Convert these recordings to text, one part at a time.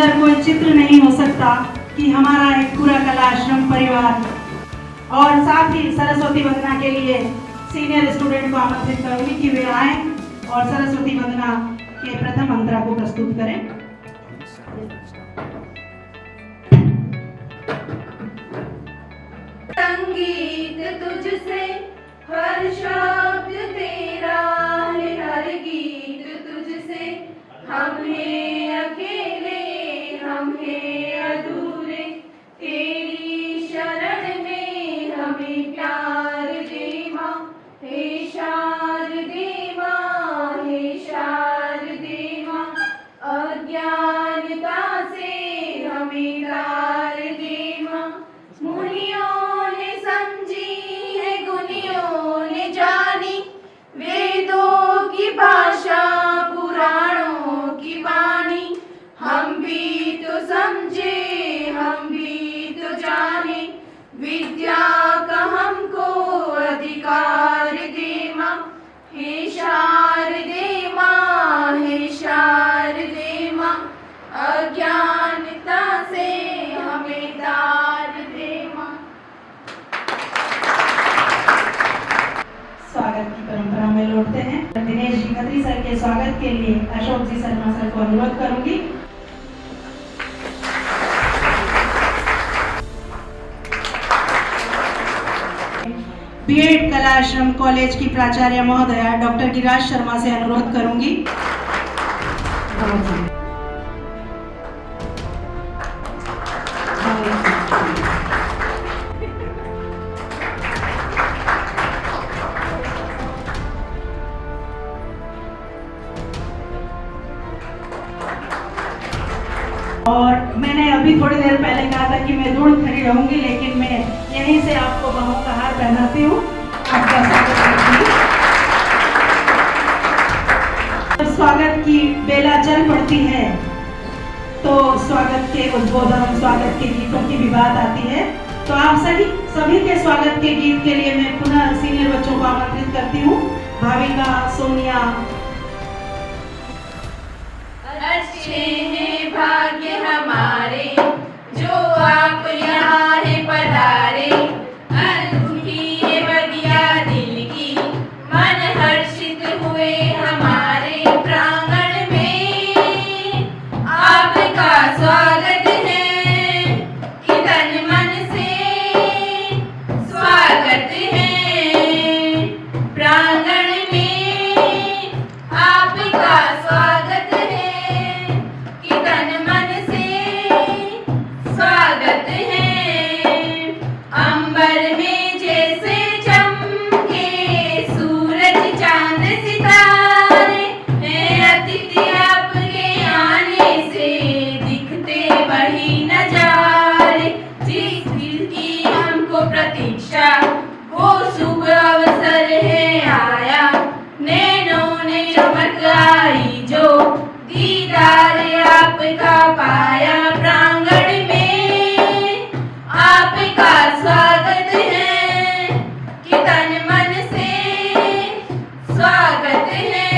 सुंदर कोई चित्र नहीं हो सकता कि हमारा एक पूरा कला आश्रम परिवार। और साथ ही सरस्वती वंदना के लिए सीनियर स्टूडेंट को आमंत्रित करूंगी कि वे आए और सरस्वती वंदना के प्रथम मंत्र को प्रस्तुत करें। संगीत तुझसे हर शब्द तेरा है, हर गीत तुझसे। हम हैं अकेले, हम हैं अधूरे, तेरी शरण में हमें प्यार दे माँ। हे शारदे माँ, हे शारदे माँ, अज्ञानता से हमें तार दे माँ। मुनियों ने समझी है, गुनियों ने जानी, वेदों की भाषा पुराणों की वाणी। हम भी तो समझे, हम भी तो जाने, विद्या का हमको अधिकार दे माँ। हे शारदे माँ, हे शारदे माँ, अज्ञानता से हमें तार दे माँ। स्वागत की परंपरा में लौटते हैं। दिनेश जी खत्री सर के स्वागत के लिए अशोक जी शर्मा सर को अनुरोध करूंगी। बीएड कला आश्रम कॉलेज की प्राचार्य महोदया डॉक्टर गिरिराज शर्मा से अनुरोध करूंगी। और मैंने अभी थोड़ी देर पहले कहा था कि मैं दूर खड़ी रहूंगी, लेकिन मैं यहीं से आपको बाहों का हार पहनाती हूँ। आपका स्वागत करती हूँ। स्वागत की बेला चल पड़ती है तो स्वागत के उद्बोधन, स्वागत के गीतों की भी बात आती है। तो आप सभी के स्वागत के गीत के लिए मैं पुनः सीनियर बच्चों को आमंत्रित करती हूँ। भाविका, सोनिया। अच्छे हैं भाग्य हमारे जो आप यहाँ है पधारे। अनूठी है बगिया दिल की, मन हर्षित हुए हमारे प्रांगण में। आपका स्वागत है कि तन मन से स्वागत है प्रांगण में। आपका स्वागत है कि तन मन से स्वागत है। अंबर में जैसे चमके सूरज चांद सितारे हैं, अतिथि आपके आने से दिखते वही नजारे। जिस दिल की हमको प्रतीक्षा वो शुभ अवसर है आया। नैनों ने चमक आई जो दीदार आपका पाया प्रांगण में। आपका स्वागत है कि तन मन से स्वागत है।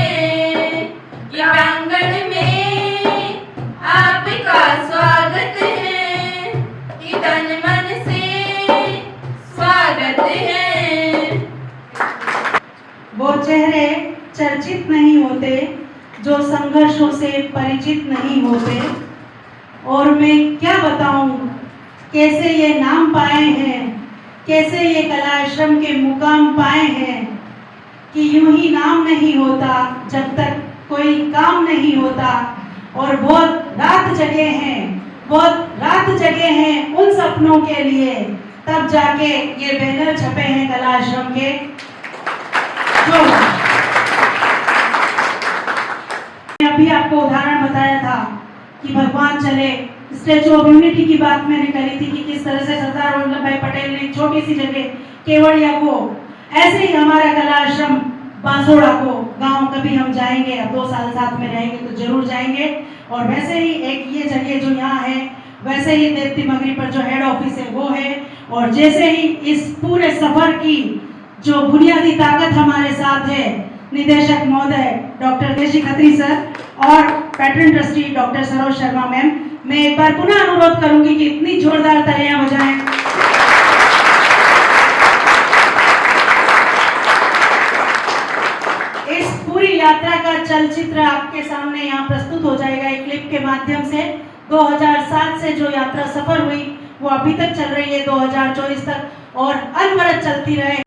प्रांगण में आपका स्वागत है कि तन मन से स्वागत है। वो चेहरे चर्चित नहीं होते जो संघर्षों से परिचित नहीं होते। और मैं क्या बताऊं कैसे ये नाम पाए हैं, कैसे ये कला आश्रम के मुकाम पाए हैं कि यूं ही नाम नहीं होता जब तक कोई काम नहीं होता। और बहुत रात जगे हैं, बहुत रात जगे हैं उन सपनों के लिए, तब जाके ये बैनर छपे हैं कला आश्रम के। जो अभी आपको उदाहरण बताया था कि भगवान चले, स्टैचू ऑफ यूनिटी की बात मैंने करी थी कि किस तरह से सरदार वल्लभ भाई पटेल ने छोटी सी जगह केवड़िया को, ऐसे ही हमारा कला आश्रम बांसोड़ा को गांव कभी हम जाएंगे, अब 2 साल साथ में रहेंगे तो जरूर जाएंगे। और वैसे ही एक ये जगह जो यहाँ है, वैसे ही देवती मगरी पर जो हेड ऑफिस है वो है। और जैसे ही इस पूरे सफर की जो बुनियादी ताकत हमारे साथ है, निदेशक महोदय डॉक्टर देशी खत्री सर और pattern trustee doctor Saroj Sharma ma'am, मैं एक बार पुनः अनुरोध करूंगी कि इतनी जोरदार तालियां बजाएं। इस पूरी यात्रा का चलचित्र आपके सामने यहाँ प्रस्तुत हो जाएगा एक क्लिप के माध्यम से। 2007 से जो यात्रा सफर हुई वो अभी तक चल रही है 2024 तक और अनवरत चलती रहे।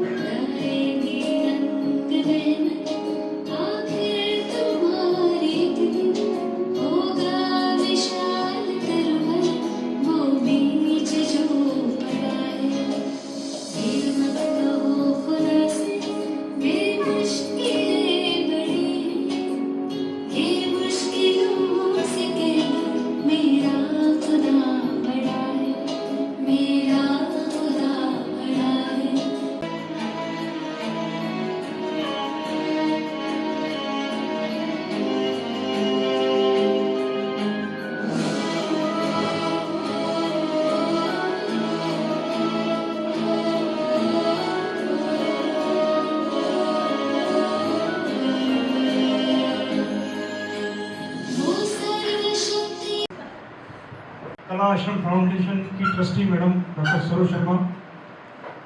कला आश्रम फाउंडेशन की trustee madam doctor Saroj Sharma,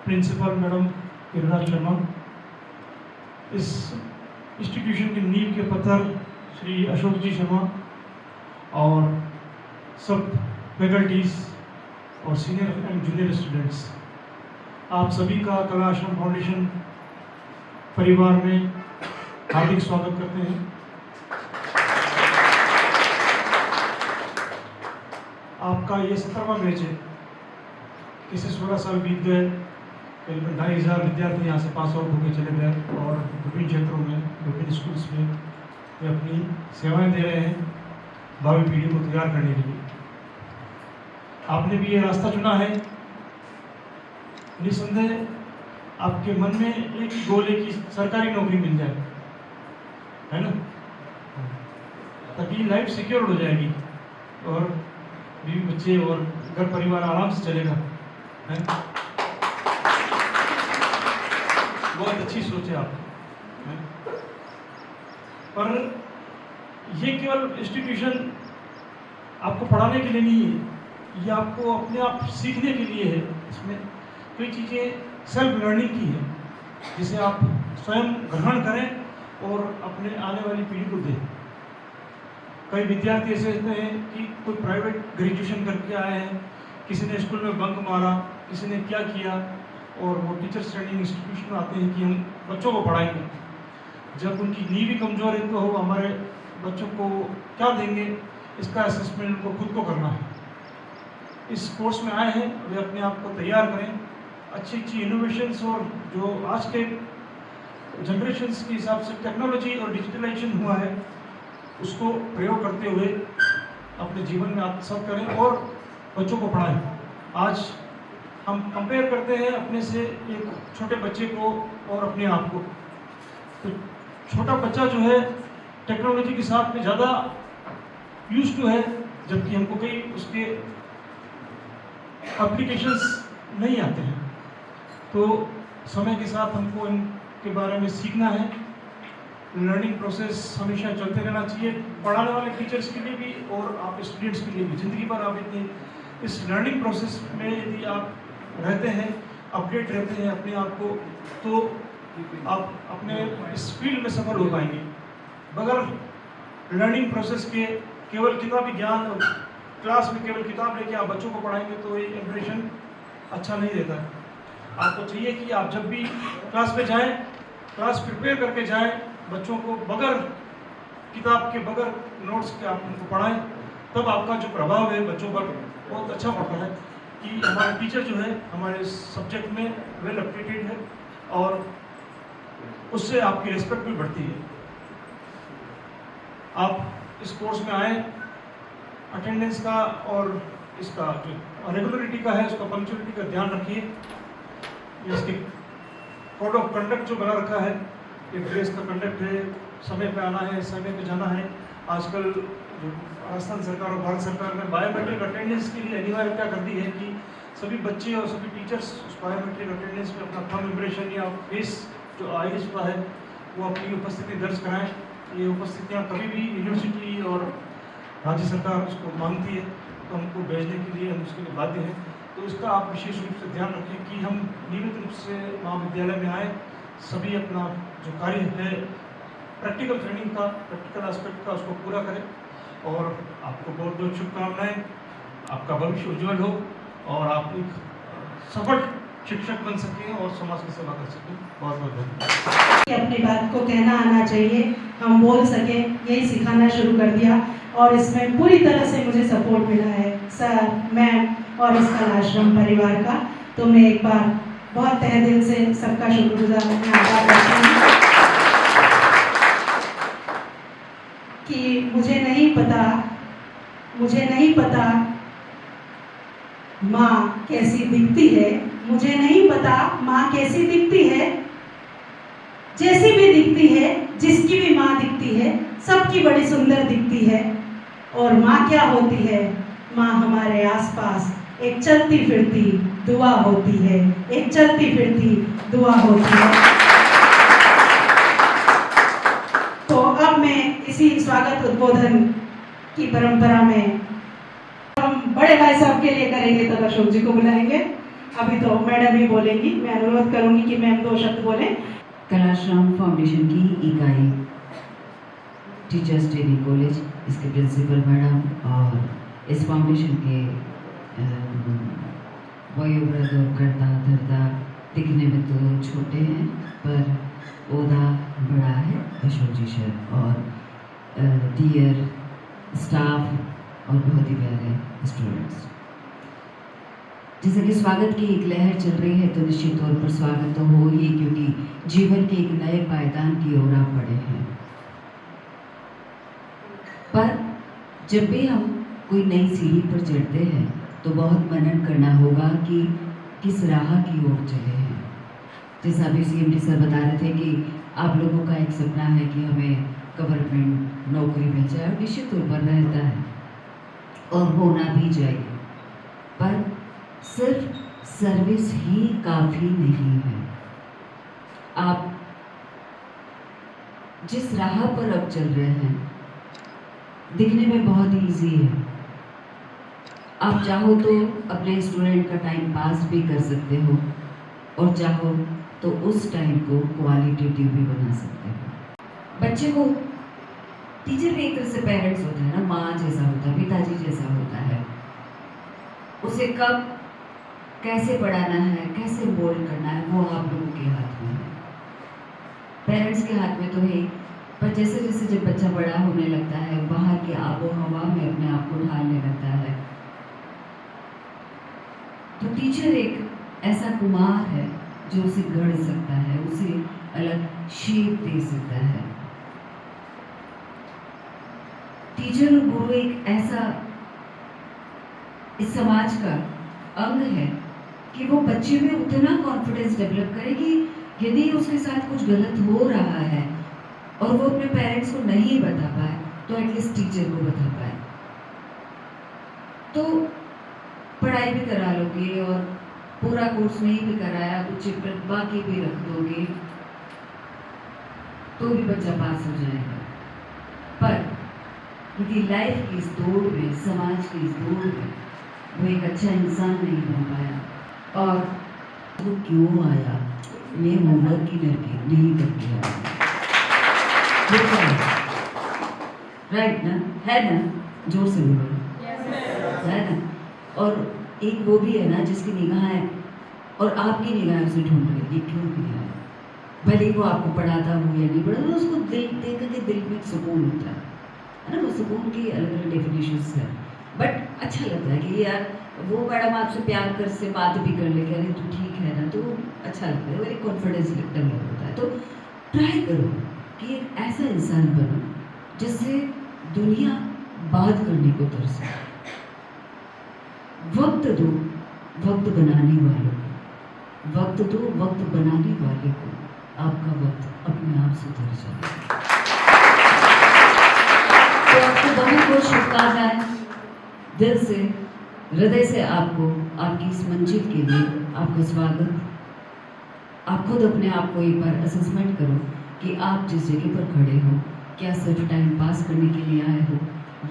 principal madam Giriraj Sharma, इस इंस्टीट्यूशन की नींव के पत्थर श्री अशोक जी शर्मा और सब फैकल्टीज और सीनियर एंड जूनियर स्टूडेंट्स, आप सभी का कला आश्रम फाउंडेशन परिवार में हार्दिक स्वागत करते हैं। आपका ये 17वां बैच है। इसे 16 साल बीत गए, करीबन 2500 विद्यार्थी यहाँ से पास आउट होकर चले गए और विभिन्न क्षेत्रों में, विभिन्न स्कूल्स में वे अपनी सेवाएं दे रहे हैं भावी पीढ़ी को तैयार करने के लिए। आपने भी ये रास्ता चुना है। निस्संदेह आपके मन में एक गोल है कि सरकारी नौकरी मिल जाए, है ना, ताकि लाइफ सिक्योर हो जाएगी और बीवी बच्चे और घर परिवार आराम से चलेगा, है? बहुत अच्छी सोच है आपकी, है? पर ये केवल इंस्टीट्यूशन आपको पढ़ाने के लिए नहीं है, ये आपको अपने आप सीखने के लिए है। इसमें कई चीज़ें सेल्फ लर्निंग की है जिसे आप स्वयं ग्रहण करें और अपने आने वाली पीढ़ी को दें। कई विद्यार्थी ऐसे होते हैं कि कोई प्राइवेट ग्रेजुएशन करके आए हैं, किसी ने स्कूल में बंक मारा, किसी ने क्या किया, और वो टीचर्स ट्रेनिंग इंस्टीट्यूशन में आते हैं कि हम बच्चों को पढ़ाएंगे। जब उनकी नींव भी कमज़ोर है तो हमारे बच्चों को क्या देंगे, इसका असेसमेंट उनको खुद को करना है। इस कोर्स में आए हैं, वे अपने आप को तैयार करें, अच्छी अच्छी इनोवेशंस और जो आज के जनरेशन्स के हिसाब से टेक्नोलॉजी और डिजिटलाइजेशन हुआ है उसको प्रयोग करते हुए अपने जीवन में आत्मसात करें और बच्चों को पढ़ाएं। आज हम कंपेयर करते हैं अपने से एक छोटे बच्चे को और अपने आप को, तो छोटा बच्चा जो है टेक्नोलॉजी के साथ में ज़्यादा यूज टू है, जबकि हमको कई उसके एप्लीकेशंस नहीं आते हैं। तो समय के साथ हमको इनके बारे में सीखना है। लर्निंग प्रोसेस हमेशा चलते रहना चाहिए, पढ़ाने वाले टीचर्स के लिए भी और आप स्टूडेंट्स के लिए भी। ज़िंदगी भर आप इतनी इस लर्निंग प्रोसेस में यदि आप रहते हैं, अपडेट रहते हैं अपने आप को, तो आप अपने इस फील्ड में सफल हो पाएंगे। बगैर लर्निंग प्रोसेस के केवल किताबी ज्ञान और क्लास में केवल किताब लेके आप बच्चों को पढ़ाएंगे तो ये इम्प्रेशन अच्छा नहीं देता है। आपको चाहिए कि आप जब भी क्लास में जाएं, क्लास प्रिपेयर करके जाएं, बच्चों को बगैर किताब के, बगैर नोट्स के आप उनको पढ़ाएं, तब आपका जो प्रभाव है बच्चों पर बहुत अच्छा पड़ता है कि हमारे टीचर जो है हमारे सब्जेक्ट में वेल अपडेटेड है और उससे आपकी रिस्पेक्ट भी बढ़ती है। आप इस कोर्स में आए, अटेंडेंस का और इसका जो रेगुलरिटी का है, उसका पंक्चुअलिटी का ध्यान रखिए। इसके कोड ऑफ कंडक्ट जो बना रखा है, ये ड्रेस का कंडक्ट है, समय पे आना है, समय पे जाना है। आजकल जो राजस्थान सरकार और भारत सरकार ने बायोमेट्रिक अटेंडेंस के लिए अनिवार्यता कर दी है कि सभी बच्चे और सभी टीचर्स उस बायोमेट्रिक अटेंडेंस में अपना थंब इम्प्रेशन या फेस जो आइरिस का है वो अपनी उपस्थिति दर्ज कराएं। ये उपस्थितियाँ कभी भी यूनिवर्सिटी और राज्य सरकार उसको मांगती है, तक हमको भेजने के लिए हम उसके लिए बाध्य हैं। तो इसका आप विशेष रूप से ध्यान रखें कि हम नियमित रूप से महाविद्यालय में आए, सभी अपना जो कार्य है प्रैक्टिकल ट्रेनिंग का, प्रैक्टिकल एस्पेक्ट का, उसको पूरा करें। और आपको बहुत बहुत शुभकामनाएं, आपका भविष्य उज्जवल हो और आप एक सफल शिक्षक बन सकें और समाज की सेवा कर सकें। बहुत बहुत धन्यवाद। कि अपनी बात को कहना आना चाहिए, हम बोल सके, यही सिखाना शुरू कर दिया और इसमें पूरी तरह से मुझे सपोर्ट मिला है सर, मैम और इस कला आश्रम परिवार का। तो मैं एक बार बहुत तहे दिल से सबका शुक्रगुजार अदा करती हूँ कि मुझे नहीं पता माँ कैसी दिखती है, मुझे नहीं पता माँ कैसी दिखती है, जैसी भी दिखती है, जिसकी भी माँ दिखती है, सबकी बड़ी सुंदर दिखती है। और माँ क्या होती है? माँ हमारे आसपास एक चलती फिरती दुआ होती है, एक चलती फिरती दुआ होती है। तो अब मैं इसी स्वागत उद्बोधन की परंपरा में हम बड़े भाई साहब के लिए करेंगे, तब अशोक जी को बुलाएंगे। अभी तो मैडम ही बोलेंगी, मैं अनुरोध करूंगी कि मैम 2 शब्द बोलें। कलाश्रम फाउंडेशन की इकाई टीचर्स ट्रेनिंग कॉलेज, इसके प्रिंसिपल मैडम और इस फाउंडेशन के वयोवृद्ध और करता धरता, दिखने में तो छोटे हैं पर ओहदा बड़ा है, अशोक जी सर और डियर स्टाफ और बहुत ही प्यारे स्टूडेंट्स। जैसे कि स्वागत की एक लहर चल रही है तो निश्चित तौर पर स्वागत तो हो ही, क्योंकि जीवन के एक नए पायदान की ओर आप बढ़े हैं। पर जब भी हम कोई नई सीढ़ी पर चढ़ते हैं तो बहुत मनन करना होगा कि किस राह की ओर चले हैं। जैसा अभी CMD सर बता रहे थे कि आप लोगों का एक सपना है कि हमें गवर्नमेंट नौकरी मिल जाए, और निश्चित तौर पर रहता है और होना भी चाहिए, पर सिर्फ सर्विस ही काफ़ी नहीं है। आप जिस राह पर अब चल रहे हैं दिखने में बहुत इजी है, आप चाहो तो अपने स्टूडेंट का टाइम पास भी कर सकते हो और चाहो तो उस टाइम को क्वालिटेटिव भी बना सकते हो। बच्चे को टीचर भी एक तरह से पेरेंट्स होता है ना, माँ जैसा होता है, पिताजी जैसा होता है। उसे कब कैसे पढ़ाना है, कैसे मोल्ड करना है, वो आप लोगों के हाथ में है, पेरेंट्स के हाथ में तो है। पर जैसे जैसे जब बच्चा बड़ा होने लगता है, बाहर की आबो हवा में अपने आप को ढालने लगता है, तो टीचर एक ऐसा कुमार है जो उसे गढ़ सकता है, उसे अलग शेप दे सकता है। टीचर और गुरु एक ऐसा इस समाज का अंग है कि वो बच्चे में उतना कॉन्फिडेंस डेवलप करे कि यदि उसके साथ कुछ गलत हो रहा है और वो अपने पेरेंट्स को नहीं बता पाए तो एटलीस्ट टीचर को बता पाए। तो पढ़ाई भी करा लोगे और पूरा कोर्स नहीं भी कराया, कुछ चैप्टर बाकी भी रख दोगे तो भी बच्चा पास हो जाएगा। पर क्योंकि लाइफ की इस दौड़ में, समाज की इस दौड़ में वो एक अच्छा इंसान नहीं बन पाया। और वो क्यों आया, ये होमवर्क की लड़की नहीं करके आया, राइट ना, है ना, जोर से बोलो, है ना। और एक वो भी है ना जिसकी निगाहें और आपकी निगाहें उसे ढूंढ रही, ये क्यों किया है, भले वो आपको पढ़ाता हो या नहीं पढ़ाता, उसको दिल देख के दिल में सुकून होता है ना। वो सुकून की अलग अलग डेफिनेशंस है, बट अच्छा लगता है कि यार वो मैडम आपसे प्यार कर से बात भी कर ले, अरे तू ठीक है ना, तो अच्छा लगता है, वो एक कॉन्फिडेंस डेवलप होता है। तो ट्राई करो कि एक ऐसा इंसान बनो जिससे दुनिया बात करने को तरसे। वक्त दो वक्त बनाने वालों को, वक्त दो वक्त बनाने वाले को, आपका वक्त अपने आप सुधर जाएगा। तो आपको बहुत बहुत शुभकामनाएं, दिल से, हृदय से आपको आपकी इस मंजिल के लिए आपका स्वागत। आप खुद अपने आप को एक बार असेसमेंट करो कि आप जिस जगह पर खड़े हो, क्या सिर्फ टाइम पास करने के लिए आए हो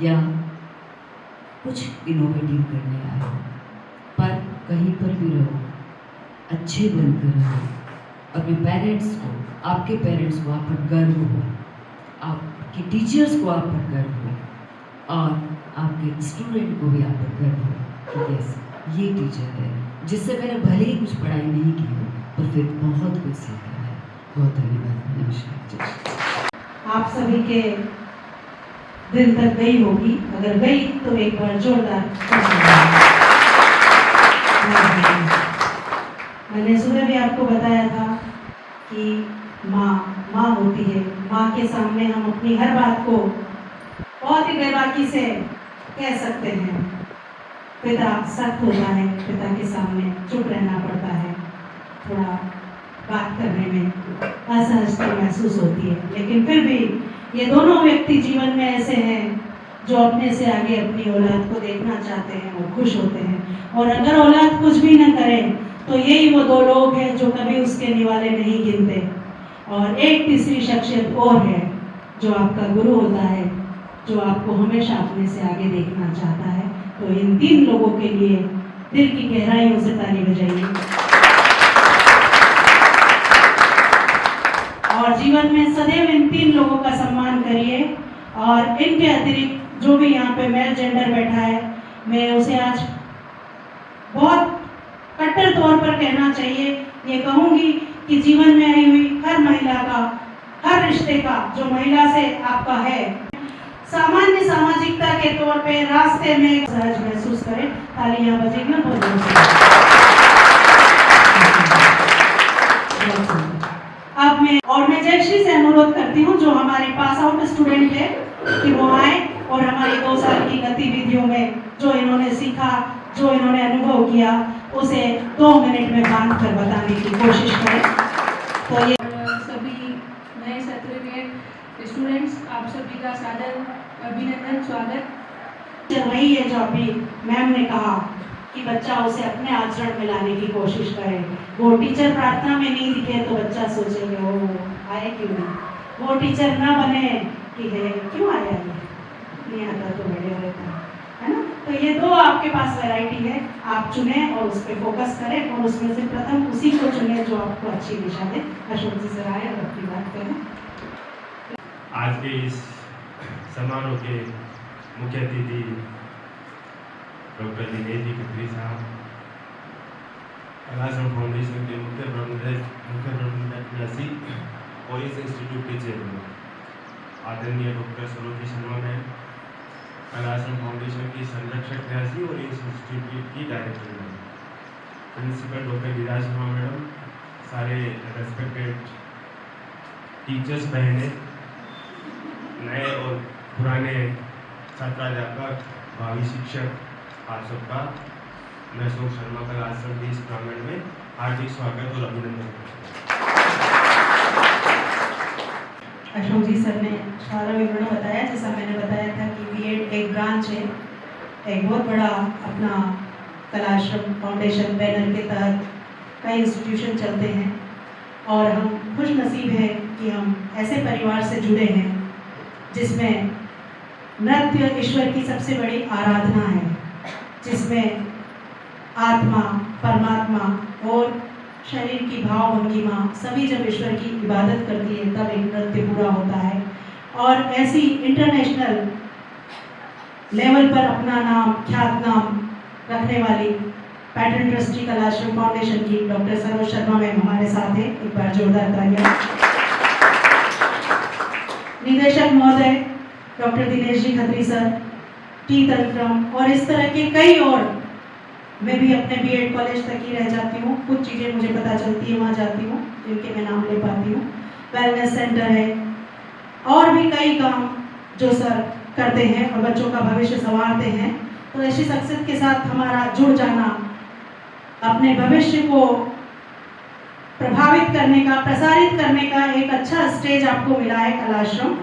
या कुछ इनोवेटिव करने आए हो। पर कहीं पर भी रहो, अच्छे बनकर रहो। अपने पेरेंट्स को, आपके पेरेंट्स को आप पर गर्व हो, आपके टीचर्स को आप पर गर्व हो और आपके स्टूडेंट को भी आप पर गर्व हो कि यस, ये टीचर है जिससे मैंने भले ही कुछ पढ़ाई नहीं की हो पर फिर बहुत कुछ सीखा है। बहुत धन्यवाद। नमस्कार। आप सभी के दिल तक गई होगी, अगर गई तो एक बार जोरदार मैंने सुबह भी आपको बताया था कि माँ होती है। माँ के सामने हम अपनी हर बात को बहुत ही बेबाकी से कह सकते हैं। पिता सख्त होता है, पिता के सामने चुप रहना पड़ता है, थोड़ा बात करने में असहजता महसूस होती है, लेकिन फिर भी ये दोनों व्यक्ति जीवन में ऐसे हैं जो अपने से आगे अपनी औलाद को देखना चाहते हैं और खुश होते हैं। और अगर औलाद कुछ भी न करे तो यही वो दो लोग हैं जो कभी उसके निवाले नहीं गिनते। और एक तीसरी शख्सियत और है जो आपका गुरु होता है, जो आपको हमेशा अपने से आगे देखना चाहता है। तो इन तीन लोगों के लिए दिल की गहराइयों से ताली बजाइए और जीवन में सदैव इन तीन लोगों का सम्मान करिए। और इनके अतिरिक्त जो भी यहाँ पे मेल जेंडर बैठा है, मैं उसे आज बहुत कट्टर तौर पर कहना चाहिए, ये कहूँगी कि जीवन में आई हुई हर महिला का, हर रिश्ते का जो महिला से आपका है, सामान्य सामाजिकता के तौर पे रास्ते में सहज महसूस करें। तालियां बजेगी ना बहुत जोर से। अब मैं जयश्री से अनुरोध करती हूँ जो हमारे पास आउट स्टूडेंट है कि वो आए और हमारी 2 साल की गतिविधियों में जो इन्होंने सीखा, जो इन्होंने अनुभव किया, उसे 2 मिनट में बांध कर बताने की कोशिश करें। तो ये सभी नए सत्र के स्टूडेंट्स, आप सभी का सादर अभिनंदन, स्वागत। वही है जो अभी मैम ने कहा कि बच्चा उसे अपने आचरण में लाने की कोशिश करे। वो टीचर प्रार्थना में नहीं दिखे तो बच्चा सोचेंगे ओ आए क्यों नहीं। वो टीचर ना बने कि है क्यों आया ये, नहीं आता तो बड़े रहता है ना। तो ये 2 आपके पास वैरायटी है, आप चुने और उस पर फोकस करें और उसमें से प्रथम उसी को चुने जो आपको अच्छी दिशा दे। अशोक जी सर आए और अपनी बात करें। आज के इस समारोह के मुख्य अतिथि डॉक्टर दिनेश जी खत्री साहब, आश्रम फाउंडेशन के मुख्य प्रबंधक और इस इंस्टीट्यूट के चेयरमैन आदरणीय doctor Saroji Sharma ma'am, Ashram foundation की संरक्षक न्यासी और इस इंस्टीट्यूट की director ma'am, principal doctor Giriraj Sharma madam, सारे रेस्पेक्टेड टीचर्स बहनें, नए और पुराने छात्राध्यापक, भावी शिक्षक, आप सबका मैं अशोक शर्मा कला आश्रम के इस प्रांगण में हार्दिक स्वागत और अभिनंदन करता हूँ। अशोक जी सर ने सारा विवरण बताया, जैसा मैंने बताया था कि बीएड एक ब्रांच है, एक बहुत बड़ा अपना कलाश्रम फाउंडेशन बैनर के तहत कई इंस्टीट्यूशन चलते हैं और हम खुश नसीब हैं कि हम ऐसे परिवार से जुड़े हैं जिसमें नृत्य ईश्वर की सबसे बड़ी आराधना है, जिसमें आत्मा, परमात्मा और शरीर की भाव भंगिमा सभी जब ईश्वर की इबादत करती है तब एक नृत्य पूरा होता है। और ऐसी इंटरनेशनल लेवल पर अपना नाम, ख्यात नाम रखने वाली पैटर्न ट्रस्टी कलाश्रम फाउंडेशन की डॉक्टर सरोज शर्मा मैम हमारे साथ है, एक बार जोरदार तालियां। निदेशक महोदय doctor Dinesh ji Khatri sir, T तंत्रम और इस तरह के कई और, मैं भी अपने बीएड कॉलेज तक ही रह जाती हूँ, कुछ चीज़ें मुझे पता चलती है वहाँ जाती हूँ जिनके मैं नाम ले पाती हूँ। वेलनेस सेंटर है और भी कई काम जो सर करते हैं और बच्चों का भविष्य संवारते हैं। तो ऐसी शख्सियत के साथ हमारा जुड़ जाना, अपने भविष्य को प्रभावित करने का, प्रसारित करने का एक अच्छा स्टेज आपको मिला है कलाश्रम।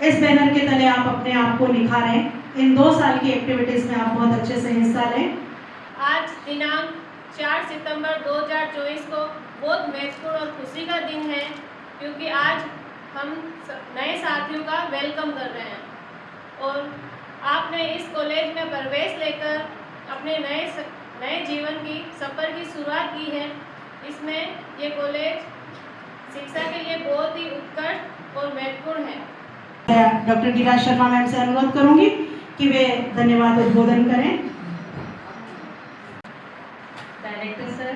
इस बैनर के तले आप अपने आप को निखारें। इन 2 साल की एक्टिविटीज में आप बहुत अच्छे से हिस्सा लें। आज दिनांक 4 सितंबर 2024 को बहुत महत्वपूर्ण और खुशी का दिन है, क्योंकि आज हम नए साथियों का वेलकम कर रहे हैं। और आपने इस कॉलेज में प्रवेश लेकर अपने नए जीवन की सफ़र की शुरुआत की है। इसमें ये कॉलेज शिक्षा के लिए बहुत ही उत्कृष्ट और महत्वपूर्ण है। डॉक्टर गिरिराज शर्मा मैम से अनुरोध करूंगी कि वे धन्यवाद उद्बोधन करें। डायरेक्टर सर,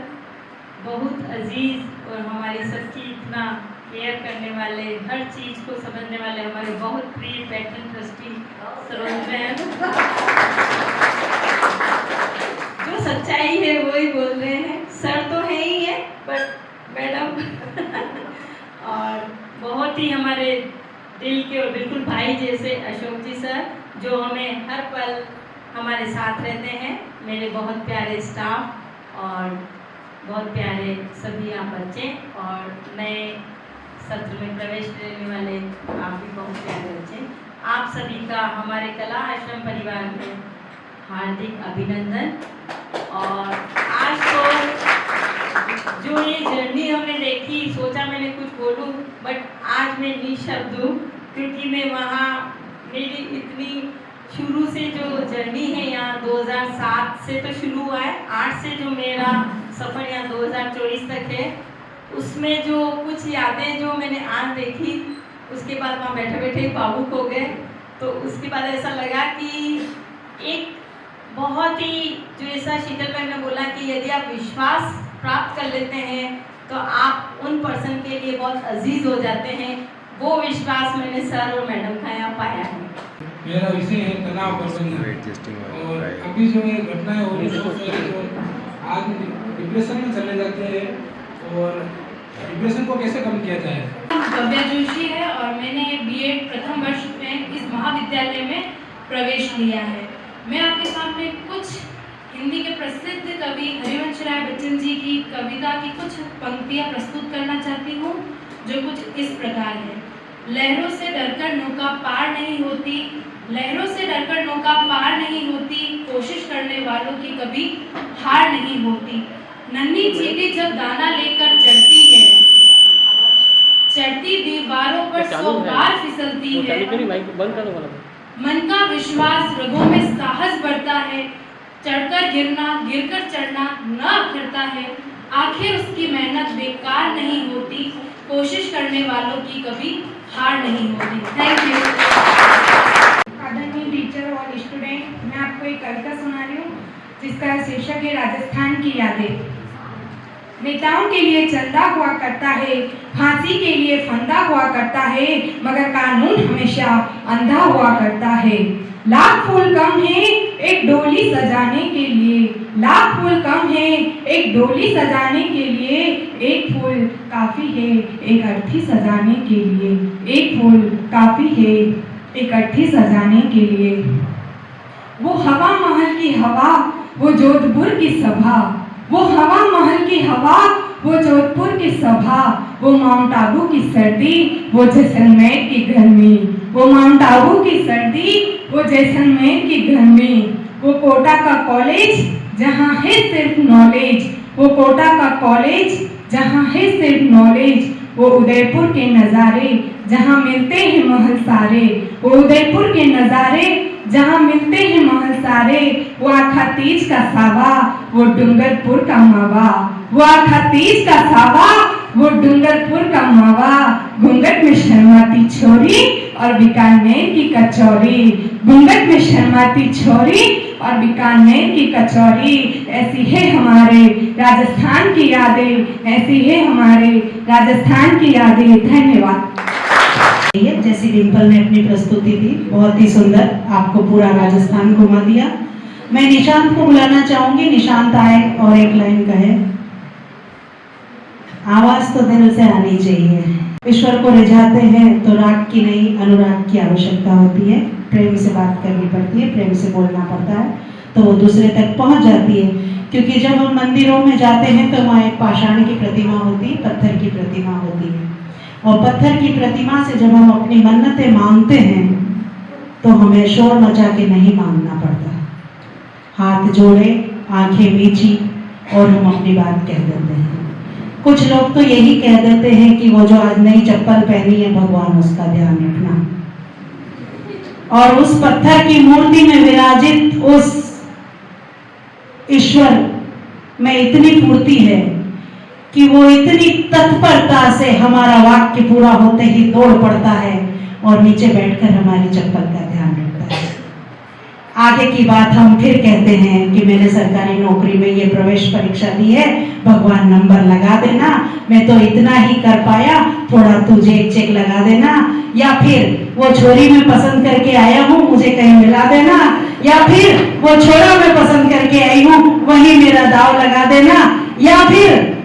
बहुत अजीज और हमारी सबकी इतना केयर करने वाले, हर चीज़ को समझने वाले हमारे बहुत प्रिय पैटर्न ट्रस्टी सरोज मैम, जो सच्चाई है वही बोल रहे हैं। सर तो है ही है, बट मैडम और बहुत ही हमारे दिल के और बिल्कुल भाई जैसे अशोक जी सर, जो हमें हर पल हमारे साथ रहते हैं। मेरे बहुत प्यारे स्टाफ और बहुत प्यारे सभी यहाँ बच्चे और नए सत्र में प्रवेश लेने वाले आप भी बहुत प्यारे बच्चे, आप सभी का हमारे कला आश्रम परिवार में हार्दिक अभिनंदन। और आज तो जो ये जर्नी हमने देखी, सोचा मैंने कुछ बोलूं, बट आज मैं निशब्द हूँ, क्योंकि मैं वहाँ मेरी इतनी शुरू से जो जर्नी है यहाँ 2007 से तो शुरू हुआ है, 8 से जो मेरा सफ़र यहाँ 2024 तक है, उसमें जो कुछ यादें जो मैंने आज देखी, उसके बाद वहाँ बैठे बैठे भावुक हो गए। तो उसके बाद ऐसा लगा कि एक बहुत ही जो ऐसा शीतल मैम ने बोला कि यदि आप विश्वास प्राप्त कर लेते हैं तो आप उन पर्सन के लिए बहुत अजीज हो जाते हैं। वो विश्वास मैंने सर और मैडम का यहाँ पाया है। मेरा विषय है तनाव प्रबंधन, और अभी जो ये घटनाएं हो रही है, जो आज डिप्रेशन में चले जाते हैं, और डिप्रेशन को कैसे कम किया जाए। भव्या जोशी है और मैंने बीएड प्रथम वर्ष में इस महाविद्यालय में प्रवेश लिया है। मैं आपके सामने कुछ हिंदी के प्रसिद्ध कवि हरिवंश राय बच्चन जी की कविता की कुछ पंक्तियां प्रस्तुत करना चाहती हूँ, जो कुछ इस प्रकार है। लहरों से डरकर नौका पार नहीं होती, लहरों से डरकर नौका पार नहीं होती, कोशिश करने वालों की कभी हार नहीं होती। नन्ही चींटी जब दाना लेकर चढ़ती है, चढ़ती दीवारों पर 100 बार फिसलती है। मन का विश्वास, रगों में साहस बढ़ता है, चढ़कर गिरना, गिरकर चढ़ना न अखरता है। आखिर उसकी मेहनत बेकार नहीं होती, कोशिश करने वालों की कभी हार नहीं होती। Thank you. आदरणीय टीचर और स्टूडेंट, मैं आपको एक कविता सुना रही हूँ जिसका शीर्षक है राजस्थान की यादें। नेताओं के लिए चंदा हुआ करता है, फांसी के लिए फंदा हुआ करता है, मगर कानून हमेशा अंधा हुआ करता है। लाख फूल कम है एक डोली सजाने के लिए, लाख फूल कम है एक डोली सजाने के लिए, एक फूल काफी है एक अर्थी सजाने के लिए, एक फूल काफी है एक अर्थी सजाने के लिए। वो हवा महल की हवा, वो जोधपुर की सभा, वो हवा महल की हवा, वो जोधपुर की सभा, वो माउंट आबू की सर्दी, वो जैसलमेर की गर्मी, वो माउंट आबू की सर्दी, वो जैसलमेर की गर्मी। वो कोटा का कॉलेज जहाँ है सिर्फ नॉलेज, वो कोटा का कॉलेज जहाँ है सिर्फ नॉलेज। वो उदयपुर के नज़ारे जहाँ मिलते हैं महल सारे, वो उदयपुर के नज़ारे जहाँ मिलते हैं महल सारे। वो आखा तीज का सावा, वो डूंगरपुर का मावा, वो आखा तीज का सावा, वो डूंगरपुर का मावा। घूंघट में शर्माती छोरी और बीकानेर की कचौरी, घूंघट में शर्माती छोरी और बीकानेर की कचौरी। ऐसी है हमारे राजस्थान की यादें, ऐसी है हमारे राजस्थान की यादें। धन्यवाद। जैसी डिम्पल ने अपनी प्रस्तुति दी, बहुत ही सुंदर, आपको पूरा राजस्थान घुमा दिया। मैं निशांत को बुलाना चाहूंगी, निशांत आए और एक लाइन कहे। आवाज तो दिल से आनी चाहिए। ईश्वर को रिझाते हैं तो राग की नहीं, अनुराग की आवश्यकता होती है। प्रेम से बात करनी पड़ती है, प्रेम से बोलना पड़ता है, तो वो दूसरे तक पहुंच जाती है। क्योंकि जब हम मंदिरों में जाते हैं तो वहाँ एक पाषाण की प्रतिमा होती है, पत्थर की प्रतिमा होती है, और पत्थर की प्रतिमा से जब हम अपनी मन्नतें मांगते हैं तो हमें शोर मचा के नहीं मांगना पड़ता। हाथ जोड़े, आंखें मीची और हम अपनी बात कह देते हैं। कुछ लोग तो यही कह देते हैं कि वो जो आज नई चप्पल पहनी है भगवान उसका ध्यान रखना। और उस पत्थर की मूर्ति में विराजित उस ईश्वर में इतनी पूर्ति है कि वो इतनी तत्परता से हमारा वाक्य पूरा होते ही दौड़ पड़ता है और नीचे बैठकर हमारी चप्पल का ध्यान रखता है। आगे की बात हम फिर कहते हैं कि मैंने सरकारी नौकरी में ये प्रवेश परीक्षा दी है, भगवान नंबर लगा देना, मैं तो इतना ही कर पाया, थोड़ा तुझे एक चेक लगा देना, या फिर वो छोरी में पसंद करके आया हूँ मुझे कहीं मिला देना, या फिर वो छोरा मैं पसंद करके आई हूँ वही मेरा दाव लगा देना, या फिर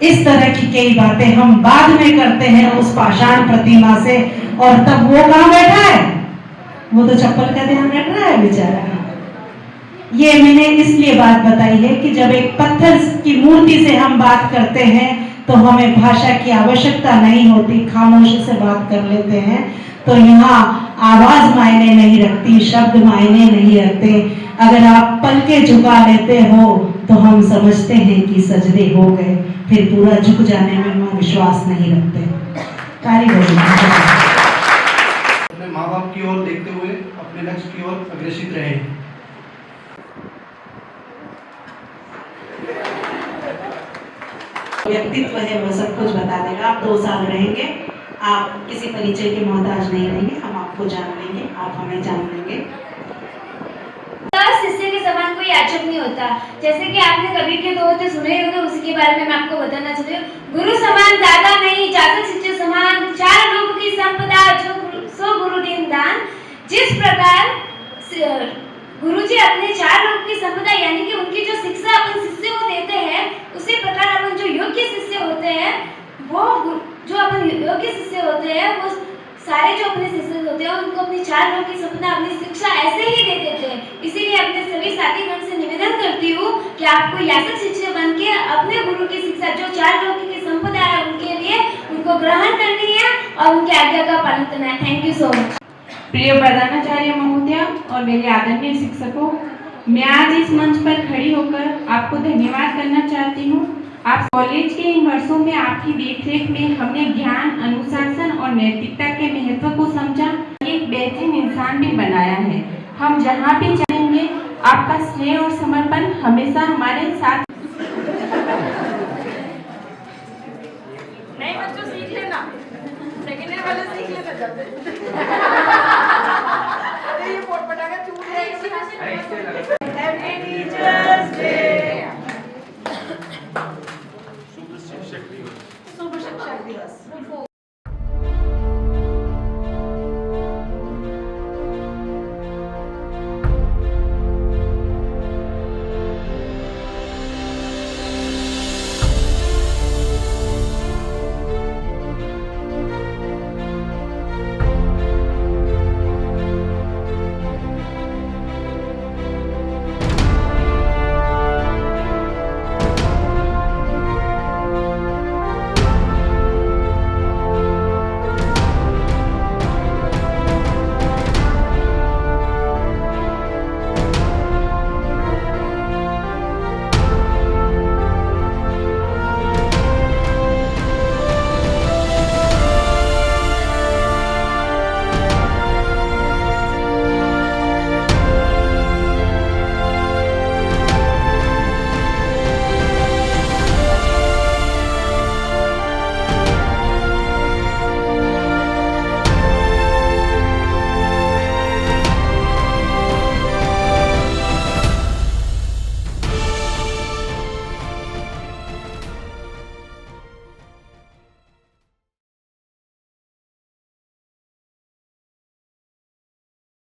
इस तरह की कई बातें हम बाद में करते हैं उस पाषाण प्रतिमा से, और तब वो कहाँ बैठा है, वो तो चप्पल का ध्यान रख रहा है बेचारा। ये मैंने इसलिए बात बताई है कि जब एक पत्थर की मूर्ति से हम बात करते हैं तो हमें भाषा की आवश्यकता नहीं होती, खामोशी से बात कर लेते हैं। तो यहाँ आवाज मायने नहीं रखती, शब्द मायने नहीं रखते। अगर आप पलके झुका लेते हो तो हम समझते हैं कि सजदे हो गए, फिर पूरा झुक जाने में हम विश्वास नहीं रखते। अपने माँ बाप की ओर देखते हुए अपने लक्ष्य की ओर अग्रसित रहे। व्यक्तित्व है वो सब कुछ बता देगा। आप 2 साल रहेंगे, आप किसी परिचय के मोहताज नहीं रहेंगे, हम आपको जान लेंगे, आप हमें जान लेंगे। शिष्य के समान कोई याचक नहीं होता। जैसे कि आपने कबीर के 2 होते सुने होंगे, उसी के बारे में मैं आपको बताना चाहती हूँ। गुरु समान दाता नहीं, जातक शिष्य समान, 4 लोगों की संपदा जो सो गुरु दीन दान। जिस प्रकार गुरुजी अपने 4 लोगों की संपदा यानी कि उनकी जो शिक्षा अपन शिष्य को देते हैं, उसी प्रकार अपन जो योग्य शिष्य होते हैं, वो जो अपन योग्य शिष्य होते हैं, वो सारे जो अपने शिष्य होते हैं उनको अपनी 4 लोगों की संपदा, अपनी शिक्षा ऐसे ही दे देते हैं। इसीलिए अपने सभी साथीगण से निवेदन करती हूँ कि आपको याचक शिष्य बन के अपने गुरु की शिक्षा जो 4 लोगों की संपदा है उनके लिए उनको ग्रहण करनी है और उनकी आज्ञा का पालन करना है। Thank you so much. प्रिय प्रधानाचार्य महोदय और मेरे आदरणीय शिक्षकों, मैं आज इस मंच पर खड़ी होकर आपको धन्यवाद करना चाहती हूँ। आप कॉलेज के इन वर्षों में आपकी देखरेख में हमने ज्ञान, अनुशासन और नैतिकता के महत्व को समझा, एक बेहतरीन इंसान भी बनाया है। हम जहाँ भी जाएंगे आपका स्नेह और समर्पण हमेशा हमारे साथ। नहीं बच्चों सीख लेना, सेकेंड ईयर वाले सीख लेना जल्दी। ये पोट पटाखा छूट रहा है।